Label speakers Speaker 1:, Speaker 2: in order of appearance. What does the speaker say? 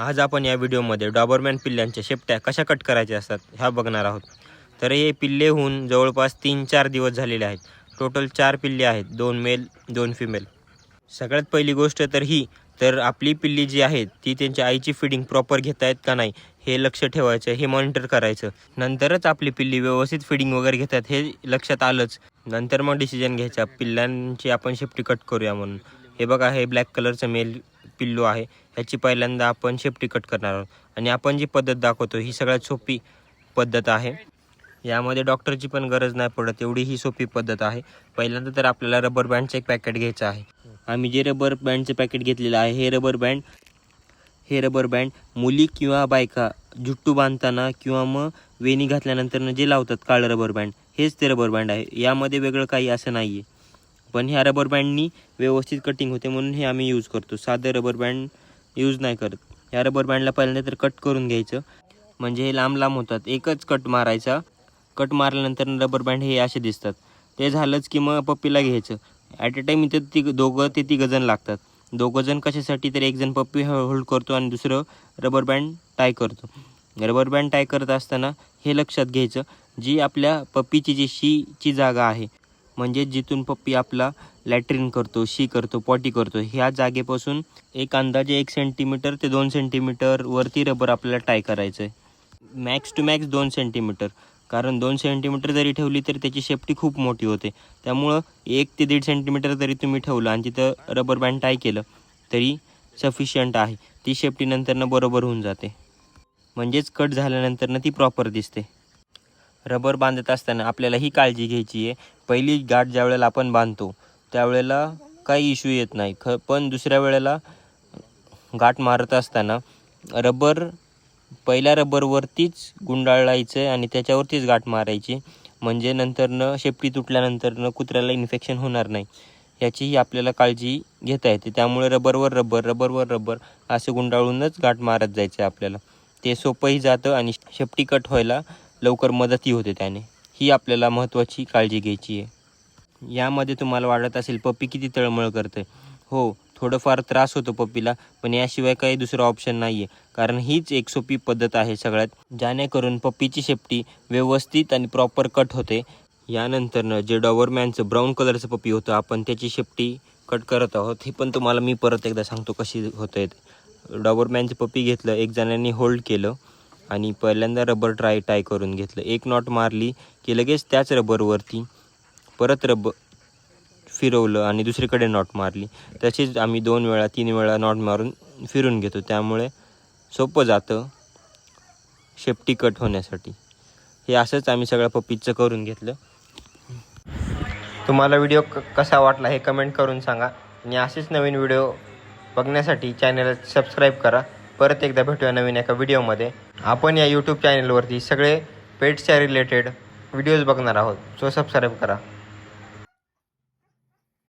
Speaker 1: आज आपण या व्हिडिओमध्ये डॉबरमॅन पिल्ल्यांच्या शेपट्या कशा कट करायच्या असतात ह्या बघणार आहोत। तर हे पिल्ले होऊन जवळपास 3-4 दिवस झालेले आहेत। टोटल 4 पिल्ले आहेत, 2 मेल 2 फिमेल। सगळ्यात पहिली गोष्ट तर आपली पिल्ली जी आहेत ती त्यांच्या आईची फीडिंग प्रॉपर घेत आहेत का नाही हे लक्ष ठेवायचं, हे मॉनिटर करायचं। नंतरच आपली पिल्ली व्यवस्थित फीडिंग वगैरे घेतात हे लक्षात आलंच, नंतर मग डिसिजन घ्यायचा पिल्लांची आपण शेपटी कट करूया म्हणून। हे बघा, हे ब्लॅक कलरचं मेल पिल्लू आहे, ह्याची पहिल्यांदा आपण शेपटी कट करणार आहोत। आणि आपण जी पद्धत दाखवतो ही सगळ्यात सोपी पद्धत आहे, यामध्ये डॉक्टरची पण गरज नाही पडत, एवढी ही सोपी पद्धत आहे। पहिल्यांदा तर आपल्याला रबर बँडचं एक पॅकेट घ्यायचं आहे। आम्ही जे रबर बँडचं पॅकेट घेतलेलं आहे हे रबर बँड मुली किंवा बायका जुट्टू बांधताना किंवा मग वेणी घातल्यानंतर जे लावतात काळं रबर बँड, हेच ते रबर बँड आहे। यामध्ये वेगळं काही असं नाही आहे, पण ह्या रबर बँडनी व्यवस्थित कटिंग होते म्हणून हे आम्ही यूज करतो, साधं रबर बँड यूज नाही करत। ह्या रबर बँडला पहिल्यांदा तर कट करून घ्यायचं, म्हणजे हे लांब लांब होतात। एकच कट मारायचा, कट मारल्यानंतर रबर बँड हे असे दिसतात। ते झालंच की मग पप्पीला घ्यायचं। ॲट अ टाईम इथं दोघं ते तिघं जण लागतात। दोघं जण कशासाठी, तर एक जण पप्पी होल्ड करतो आणि दुसरं रबर बँड टाय करतो। रबर बँड टाय करत असताना हे लक्षात घ्यायचं, जी आपल्या पप्पीची जी शीची जागा आहे, म्हणजे जिथून पप्पी आपला लॅट्रिन करतो, शी करतो, पॉटी करतो, ह्या जागेपासून एक अंदाजे 1 सेंटीमीटर ते 2 सेंटीमीटर वरती रबर आपल्याला टाय करायचं आहे। मॅक्स टू मॅक्स 2 सेंटीमीटर, कारण 2 सेंटीमीटर जरी ठेवली तरी त्याची शेपटी खूप मोठी होते। त्यामुळं 1 ते 1.5 सेंटीमीटर जरी तुम्ही ठेवलं आणि तिथं रबर बँड टाय केलं तरी सफिशियंट आहे। ती शेपटी नंतरनं बरोबर होऊन जाते, म्हणजेच कट झाल्यानंतरनं ती प्रॉपर दिसते। रबर बांधत असताना आपल्याला ही काळजी घ्यायची आहे, पहिली गाठ ज्या वेळेला आपण बांधतो त्यावेळेला काही इश्यू येत नाही, पण दुसऱ्या वेळेला गाठ मारत असताना पहिल्या रबरवरतीच गुंडाळायचं आणि त्याच्यावरतीच गाठ मारायची, म्हणजे नंतरनं शेपटी तुटल्यानंतरनं कुत्र्याला इन्फेक्शन होणार नाही, याचीही आपल्याला काळजी घेता येते। त्यामुळे रबरवर रबर असं गुंडाळूनच गाठ मारत जायचं आहे आपल्याला। ते सोपंही जातं आणि शेपटी कट व्हायला लवकर मदतही होते त्याने, ही आपल्याला महत्त्वाची काळजी घ्यायची आहे। यामध्ये तुम्हाला वाटत असेल पप्पी किती तळमळ करते, हो, थोडंफार त्रास होतो पप्पीला, पण याशिवाय काही दुसरा ऑप्शन नाही आहे, कारण हीच एक सोपी पद्धत आहे सगळ्यात, जेणेकरून पप्पीची शेपटी व्यवस्थित आणि प्रॉपर कट होते। यानंतरनं जे डॉबरमॅनचं ब्राऊन कलरचं पप्पी होतं, आपण त्याची शेपटी कट करत आहोत। हे पण तुम्हाला मी परत एकदा सांगतो कशी होतं आहे। डॉबरमॅनचं पप्पी घेतलं, एक जणांनी होल्ड केलं आणि पहिल्यांदा रबर टाय करून घेतलं, एक नॉट मारली की लगेच त्याच रबरवरती परत फिरवलं आणि दुसरीकडे नॉट मारली। तसेच आम्ही 2 वेळा 3 वेळा नॉट मारून फिरून घेतो, त्यामुळे सोपं जातं शेपटी कट होण्यासाठी। हे असंच आम्ही सगळ्या पप्पीचं करून घेतलं। तुम्हाला व्हिडिओ कसा वाटला हे कमेंट करून सांगा, आणि असेच नवीन व्हिडिओ बघण्यासाठी चॅनलला सबस्क्राईब करा। परत एकदा भेटूया नवीन एका व्हिडिओमध्ये। आपण या यूट्यूब चॅनलवरती सगळे पेट्सच्या रिलेटेड व्हिडिओज बघणार आहोत, सो सबस्क्राईब करा।